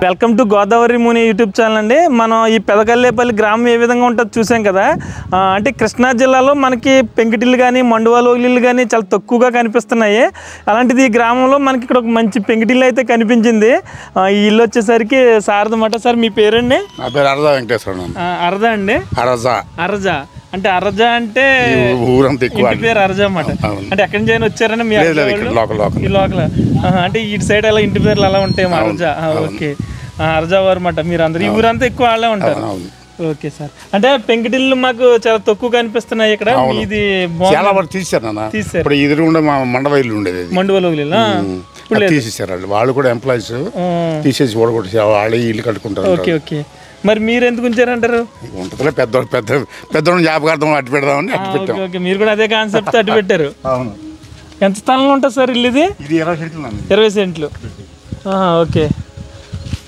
Welcome to Godavari Muni YouTube channel అండి. మనం ఈ పెదకల్లేపల్లి గ్రామం ఏ విధంగా ఉంటుందో చూసాం కదా. అంటే కృష్ణా జిల్లాలో మనకి పెంకుటిల్లు కానీ మండువాలోగిళ్ళు కానీ చాలా తక్కువగా కనిపిస్తున్నాయి. అలాంటిది ఈ గ్రామంలో మనకి ఇక్కడ ఒక మంచి పెంకుటిల్లు అయితే కనిపించింది. ఈ ఇల్లు వచ్చేసరికి సారదన్నమాట. సార్ మీ పేరండి? నా పేరు అరజా వెంకటేశ్వర. అరజా అండి? అరజా అంటే అరజా అంటే ఊరంతా ఇంటి పేరు అరజా అన్నమాట. అంటే ఎక్కడి నుంచి వచ్చారని మీ లోకల్ అంటే ఇటు సైడ్ అలా ఇంటి పేర్లు అలా ఉంటాయి అరజా. ఓకే, అరజా వారు అన్నమాట. మీరు అందరు ఈ ఊరంతా ఎక్కువ వాళ్ళే ఉంటారు. Okay sir. అంటే పెంకుటిల్లు మాకు చాలా తక్కువ కనిపిస్తున్నాయి ఇక్కడ. ఇది చాలా వరకు తీసారు. ఇప్పుడు ఎదురుగుండా మా మండవైలు ఉండేది, మండువలోగిళ్ళు తీసేసారు. వాళ్ళు కూడా ఎంప్లాయీస్ తీసేసి ఓడగొట్టి వాళ్ళే ఇల్లు కట్టుకుంటారు. Okay okay. మరి మీరు ఎందుకు ఉంచారంటారు? ఉంటుందిలే, పెద్దోళ్ళని జ్ఞాపకార్థం అట్టు పెడదామని అట్టు పెట్టాం. ఓకే, మీరు కూడా అదే కాన్సెప్ట్ అట్టు పెట్టారు. అవును. ఎంత స్థలంలో ఉంటుంది సార్ ఇల్లు? ఇది 20 సెంట్లు. 20 సెంట్లు. ఓకే.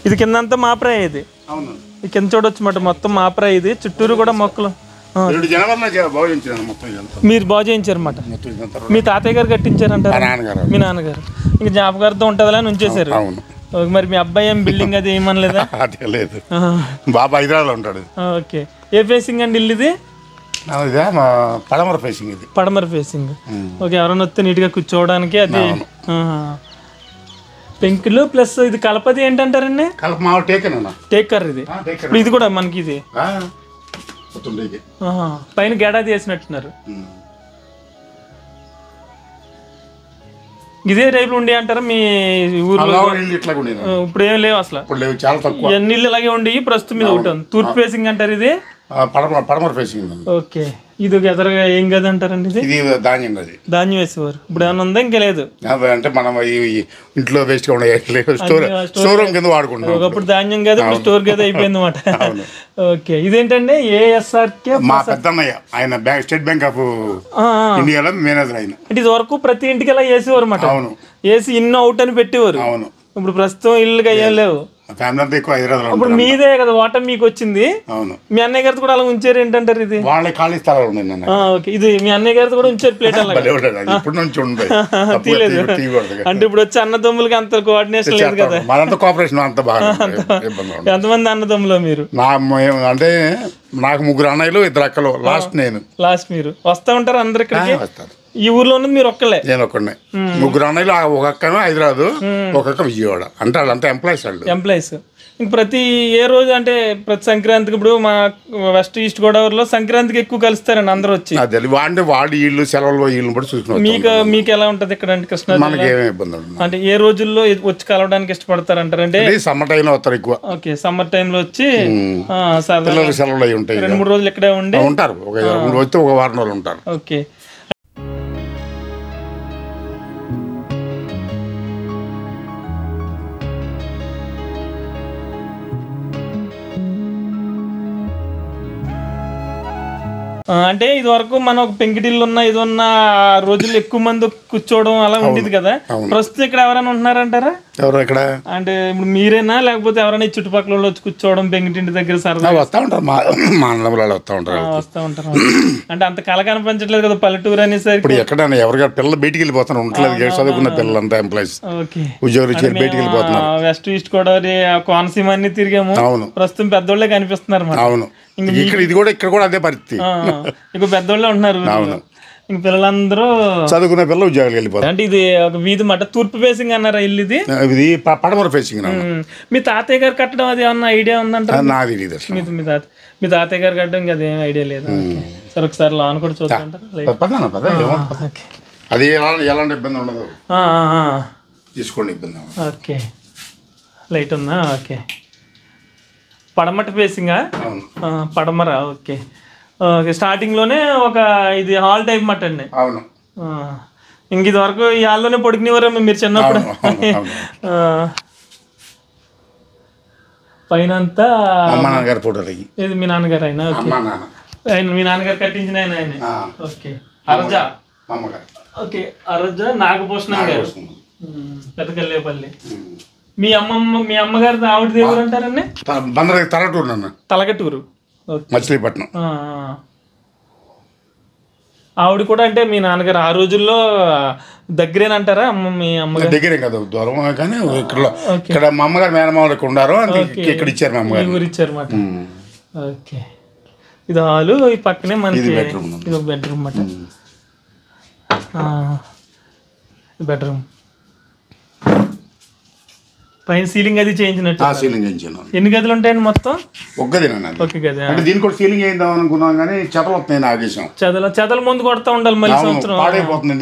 ఇది కిందంతా మాప్రాయ. ఇది ఈ కింద చూడొచ్చు మాట, మొత్తం మాప్రాయ. ఇది చుట్టూరు కూడా మొక్కలు. మీరు బాగు చేయించారన్నమాట. మీ తాతయ్య గారు కట్టించారంటారు? మీ నాన్నగారు. ఇంకా జ్ఞాపకార్థం ఉంటుందా అని ఉంచేశారు. మరి మీ అబ్బాయి ఏం బిల్డింగ్ అది ఏమనలేదా? లేదు, బాబా హైదరాబాద్ ఉంటాడు. ఓకే. ఏ ఫేసింగ్ అండి ఇల్లు ఇది? పడమర ఫేసింగ్. ఇది పడమర ఫేసింగ్. ఓకే. ఎవరైనా వస్తే నీట్గా కూర్చోవడానికి అది పెంకులు ప్లస్ ఇది కలపది ఏంటంటారండి? టేకర్. ఇది ఇప్పుడు ఇది కూడా మనకి ఇది పైన గేడాది వేసినట్టున్నారు. ఇదే టైపులు ఉండే అంటారా మీ ఊర్లో? ఇప్పుడు ఏం లేవు అసలు, ఎన్ని ఇల్లు ఇలాగే ఉండి ప్రస్తుతం మీద ఒకటి తూర్పు ఫేసింగ్ అంటారు. ఇది పడమర ఫేసింగ్. ఓకే. ఇది ఎదురుగా ఏం కదా అంటారండి? ఇది ధాన్యం వేసేవారు. ఇప్పుడు ఏమైనా ఉందా? ఇంకా లేదు. అంటే మనం ఇంట్లో వేస్ట్ స్టోర్ రూమ్ కింద వాడుకుంటాం. ఒకప్పుడు ధాన్యం కదా, ఇప్పుడు స్టోర్ కదా అయిపోయింది అన్నమాట. ఓకే. ఇదేంటండి? ఏఎస్ఆర్కే మా పెద్దన్నయ్య, ఆయన స్టేట్ బ్యాంక్ ఆఫ్ ఇండియాలో మేనేజర్ ఆయన. అంటే ఇది వరకు ప్రతి ఇంటికి అలా వేసేవారు అన్నమాట. అవును. వేసి ఇన్నో అవుట్ అని పెట్టేవారు. అవును. ఇప్పుడు ప్రస్తుతం ఇల్లుగా ఏం లేవు. ఇప్పుడు మీదే కదా ఓటమి మీకు వచ్చింది. అవును. మీ అన్నయ్య గారితో కూడా అలా ఉంచారు ఏంటంటారు? ఇది వాళ్ళ ఖాళీ స్థలాలు ఉన్నాయి. ఓకే. ఇది మీ అన్నయ్య గారితో కూడా ఉంచారు ప్లేట్ అలా తీయలేదు. అంటే ఇప్పుడు వచ్చి అన్నదమ్ములకి అంత కోఆర్డినేషన్ లేదు కదా. కోఆపరేషన్ అంత బాగా. ఎంతమంది అన్నదమ్ములు మీరు? అంటే నాకు 3 అన్నయ్యలు, 2 అక్కలు. లాస్ట్ మీరు వస్తా ఉంటారు అందరు ఇక్కడికి? వస్తారు. ఈ ఊర్లో ఉన్నది మీరు ఒక్కలే? నేను ఒక్కడే. 3 అన్నయ్యలు, ఒక అక్కను హైదరాబాద్, ఒక అక్క విజయవాడ. అంటే వాళ్ళంతా ఎంప్లాయీస్. ఇంక ప్రతి ఏ రోజు అంటే ప్రతి సంక్రాంతికి ఇప్పుడు మా వెస్ట్ ఈస్ట్ గోదావరిలో సంక్రాంతికి ఎక్కువ కలుస్తారండి అందరూ వచ్చి. వాడి ఇల్లు సెలవులు ఇల్లు బట్టి చూసుకున్నాం. మీకు ఎలా ఉంటది ఇక్కడ? అంటే కృష్ణా మనకి ఏమీ ఇబ్బంది ఉండదు. అంటే ఏ రోజుల్లో వచ్చి కలవడానికి ఇష్టపడతారు అంటారు? అంటే సమ్మర్ టైంలో వస్తారు ఎక్కువ. ఓకే. సమ్మర్ టైంలో వచ్చి సెలవులు అవి ఉంటాయి. 2-3 రోజులు ఇక్కడే ఉండి ఉంటారు. ఒక 2 రోజులు ఒక వారం రోజులు ఉంటారు. ఓకే. అంటే ఇది వరకు మనం ఒక పెంకుటిల్లు ఉన్న ఇది ఉన్న రోజుల్లో ఎక్కువ మంది కూర్చోవడం అలా ఉండేది కదా. ప్రస్తుతం ఇక్కడ ఎవరైనా ఉంటున్నారంటారా? ఎవరు ఇక్కడ అంటే ఇప్పుడు మీరేనా, లేకపోతే ఎవరైనా ఈ చుట్టుపక్కల వచ్చి కూర్చోవడం పెంకుటింటి దగ్గర సరదా వస్తూ ఉంటారు? వస్తూ ఉంటారు. అంటే అంత కళ కనిపించట్లేదు కదా పల్లెటూరు అనేసరికి. ఇప్పుడు ఎక్కడైనా ఎవరికైనా పిల్లలు బయటికి వెళ్ళిపోతున్నారు, ఉండలేదు. చదువుకున్న పిల్లలు అంతా ఎంప్లాయీస్ ఉద్యోగులు బయటికి వెళ్ళిపోతున్నారు. వెస్ట్ ఈస్ట్ గోదావరి కోనసీమ అన్ని తిరిగాము. ప్రస్తుతం పెద్దోళ్ళే కనిపిస్తున్నారు. అవును. ఇక్కడ కూడా అదే పరిస్థితి. ఇప్పుడు పెద్దోళ్ళే ఉంటున్నారు. ఇంక పిల్లలందరూ చదువుకునే పిల్లలు ఉద్యోగాలు వెళ్ళిపోతారు. అంటే ఇది ఒక వీధి మాట. తూర్పు ఫేసింగ్ అన్నారా ఇల్లు? ఇది పడమర ఫేసింగ్. మీ తాతయ్య గారు కట్టడం అది ఏమన్నా ఐడియా ఉందంటారా? నాది లేదు. మీ తాతయ్య గారు కట్టడం ఇంకా అదేం ఐడియా లేదు. సరే ఒకసారి లాన్ కూడా చూద్దాం. అది ఎలాంటి ఇబ్బంది ఉండదు, తీసుకోండి. ఇబ్బంది. ఓకే. లైట్ ఉందా? ఓకే. పడమట ఫేసింగా? పడమర. ఓకే. స్టార్టింగ్లోనే ఒక ఇది హాల్ టైప్ మాట అండి. అవును. ఇంక ఇది వరకు ఈ హాల్లోనే పడుకునేవారేమో మీరు చిన్నప్పుడు. పైన అంతా ఇది మీ నాన్నగారు ఆయన? మీ నాన్నగారు కట్టించిన ఆయన? ఓకే. అరజా. ఓకే. అరజా నాగభూషణ గారు, పెదకల్లేపల్లి. మీ అమ్మగారి ఆవిడ దేవుడు అంటారండి? తలకటూరు, మచిలీపట్నం. ఆవిడ కూడా అంటే మీ నాన్నగారు ఆ రోజుల్లో దగ్గరేనంటారా మీ అమ్మగారు? దగ్గరే కదా, దూరం కానీ ఇక్కడ మా అమ్మగారు మేనమామలు ఇక్కడ ఉన్నారు, ఇక్కడ ఇచ్చారు మా అమ్మగారు. ఊరు ఇచ్చారన్నమాట. ఓకే, ఇది హాలు, ఈ పక్కనే మనకి ఇది ఒక బెడ్రూమ్ అన్నమాట. బెడ్రూమ్ పైన సీలింగ్ అది చేయించినట్టు. సీలింగ్ చేయించాను. ఎన్ని గదులు ఉంటాయండి మొత్తం? ఒక గది. ఒక గది అంటే దీనికి కూడా సీలింగ్ వేద్దాం అనుకున్నాం కానీ చెదలు వస్తున్నాయి, ఆగేసాం. చెదల ముందు కొడతా ఉండాలి మళ్ళీ సంవత్సరం పాడైపోతుంది,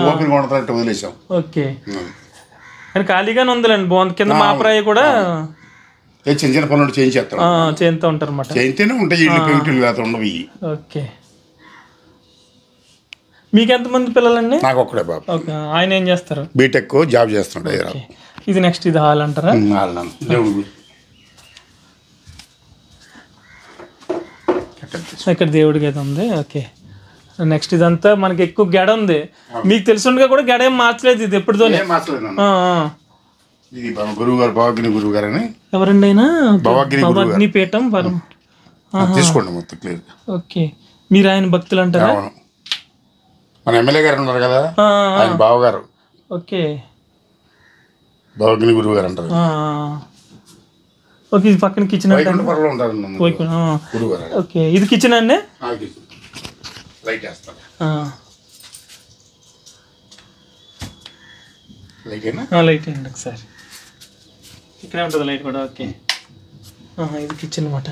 ఓపెన్ కొడతారంటే వదిలేసాం. ఓకే, కానీ ఖాళీగానే ఉందిలేండి, బాగుంది. కింద మాపరాయి కూడా చిన్న చిన్న పనులు చేయించేస్తాం, చేస్తూ ఉంటారు అన్నమాట. చేయితేనే ఉంటాయి ఇల్లు, పెయింటింగ్ లేకపోతే ఉండవు. ఓకే, మీకు ఎంతమంది పిల్లలండి? నాకు ఒక్కడే బాబు. ఆయన ఏం చేస్తారు? బీటెక్ జాబ్ చేస్తున్నాడు. ఇది నెక్స్ట్, ఇది హాల్ అంటారా? ఇక్కడ దేవుడికి అయితే ఉంది. ఓకే, నెక్స్ట్ ఇదంతా మనకి ఎక్కువ గెడ ఉంది. మీకు తెలుసుండగా కూడా గెడ ఏం మార్చలేదు, ఇది ఎప్పటితోనే. ఇది గురువు గారు, భవగ్ని గురువు గారు అని. ఎవరండి అయినా? భవగ్ని పీఠం తీసుకోండి మొత్తం క్లియర్. ఓకే, మీరు ఆయన భక్తులు అంటారా? మన ఎమ్మెల్యే గారు ఉన్నారు కదా, ఆయన బావగారు. ఓకే, భవగ్ని గురువు గారు అంటారు. ఓకే, ఇది పక్కన కిచెన్ ఉంటారు. ఓకే, ఇది కిచెన్ అండి. లైట్ వేస్తాను. లైట్ అండి ఒకసారి, ఇక్కడే ఉంటుంది లైట్ కూడా. ఓకే, ఇది కిచెన్ అనమాట.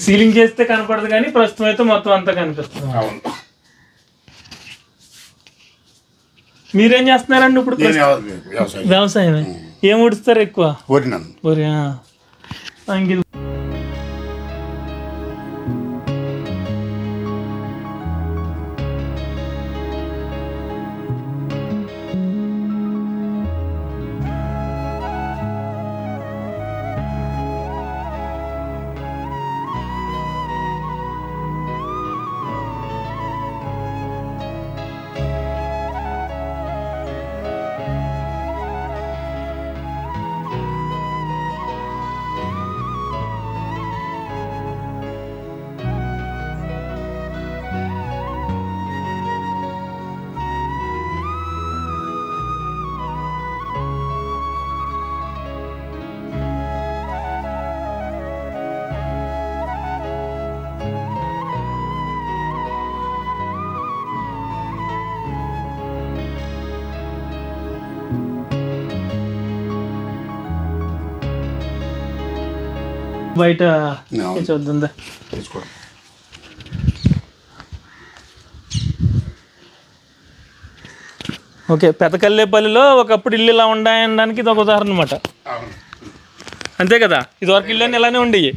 సీలింగ్ చేస్తే కనపడదు కానీ ప్రస్తుతం అయితే మొత్తం అంతా కనిపిస్తుంది. మీరేం చేస్తున్నారండి ఇప్పుడు? వ్యవసాయమే. ఏం ఉడుస్తారు ఎక్కువ? వరి. బయట చూద్దా. ఓకే, పెదకల్లేపల్లిలో ఒకప్పుడు ఇల్లు ఇలా ఉండడానికి ఇది ఒక ఉదాహరణ అనమాట. అంతే కదా, ఇదివరకు ఇల్లు అని ఇలానే ఉండేవి.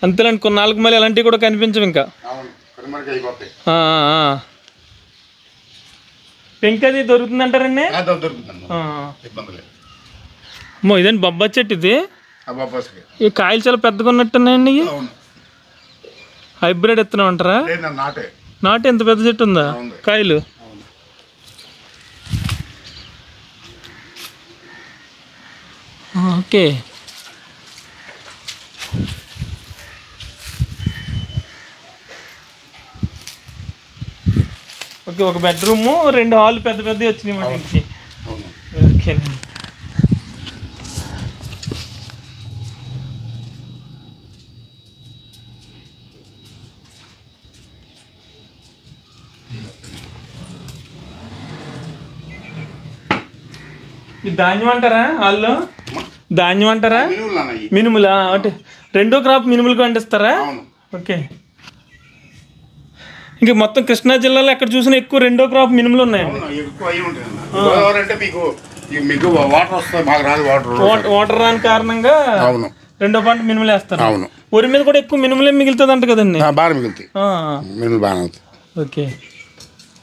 అంతేలేండి, కొన్నాళ్ళకి మళ్ళీ ఇలాంటివి కూడా కనిపించవు ఇంకా. పెంకది దొరుకుతుందంటారండి? ఇదండి బొబ్బాయి చెట్టు. ఇది ఈ కాయలు చాలా పెద్దగా ఉన్నట్టున్నాయండి. హైబ్రిడ్ ఎత్తున్నాం అంటారా? నాటు ఎంత పెద్ద చెట్టు ఉందా కాయలు? ఓకే, ఓకే, ఒక బెడ్రూము, 2 హాల్ పెద్ద పెద్దవి వచ్చినాయి మా ఇంటికి. ఓకేనండి. ధాన్యం అంటారా వాళ్ళు? ధాన్యం అంటారా? మినుములా? అంటే 2వ క్రాప్ మినుములకు పండిస్తారా? ఓకే, ఇంకా మొత్తం కృష్ణా జిల్లాలో ఎక్కడ చూసినా ఎక్కువ 2వ క్రాప్ మినుములు ఉన్నాయండి. వాటర్ రాని కారణంగా 2వ పంట మినుములు వేస్తారు. వరి మీద కూడా ఎక్కువ మినుములే మిగులుతుంది అంట కదండి? బాగా మిగులుతాయి. ఓకే,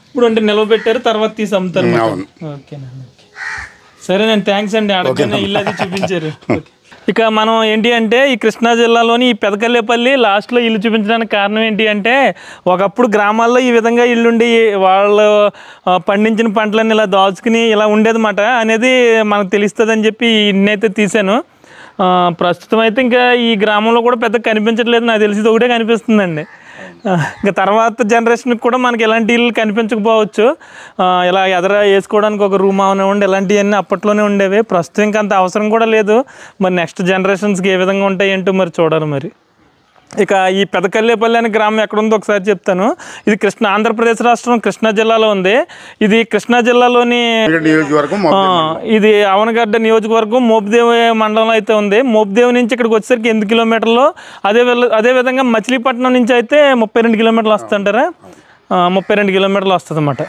ఇప్పుడు అంటే నిల్వ పెట్టారు, తర్వాత తీసి అమ్ముతారు. ఓకేనండి, సరేనండి, థ్యాంక్స్ అండి. అడగనే ఇల్లు అది చూపించారు. ఇక మనం ఏంటి అంటే ఈ కృష్ణా జిల్లాలోని ఈ పెదకల్లేపల్లి లాస్ట్లో ఇల్లు చూపించడానికి కారణం ఏంటి అంటే ఒకప్పుడు గ్రామాల్లో ఈ విధంగా ఇల్లుండి వాళ్ళు పండించిన పంటలన్నీ ఇలా దాచుకుని ఇలా ఉండేదన్నమాట అనేది మనకు తెలుస్తుంది అని చెప్పి ఇన్నైతే తీశాను. ప్రస్తుతం అయితే ఇంకా ఈ గ్రామంలో కూడా పెద్ద కనిపించట్లేదు, నాకు తెలిసి ఇది ఒకటే కనిపిస్తుందండి. ఇంకా తర్వాత జనరేషన్కి కూడా మనకి ఎలాంటి ఇల్లు కనిపించకపోవచ్చు. ఇలా ఎదర వేసుకోవడానికి ఒక రూమ్ అవనివ్వండి, ఇలాంటివన్నీ అప్పట్లోనే ఉండేవి. ప్రస్తుతం ఇంకా అంత అవసరం కూడా లేదు. మరి నెక్స్ట్ జనరేషన్స్కి ఏ విధంగా ఉంటాయి ఏంటో మరి చూడాలి. మరి ఇక ఈ పెదకల్లేపల్లి అనే గ్రామం ఎక్కడ ఉందో ఒకసారి చెప్తాను. ఇది ఆంధ్రప్రదేశ్ రాష్ట్రం కృష్ణా జిల్లాలో ఉంది. ఇది కృష్ణా జిల్లాలోని ఇది అవనగడ్డ నియోజకవర్గం మోపిదేవి మండలం అయితే ఉంది. మోపిదేవి నుంచి ఇక్కడికి వచ్చేసరికి 8 కిలోమీటర్లు. అదేవిధంగా మచిలీపట్నం నుంచి అయితే 32 కిలోమీటర్లు వస్తుంటారా, 32 కిలోమీటర్లు వస్తుంది అన్నమాట.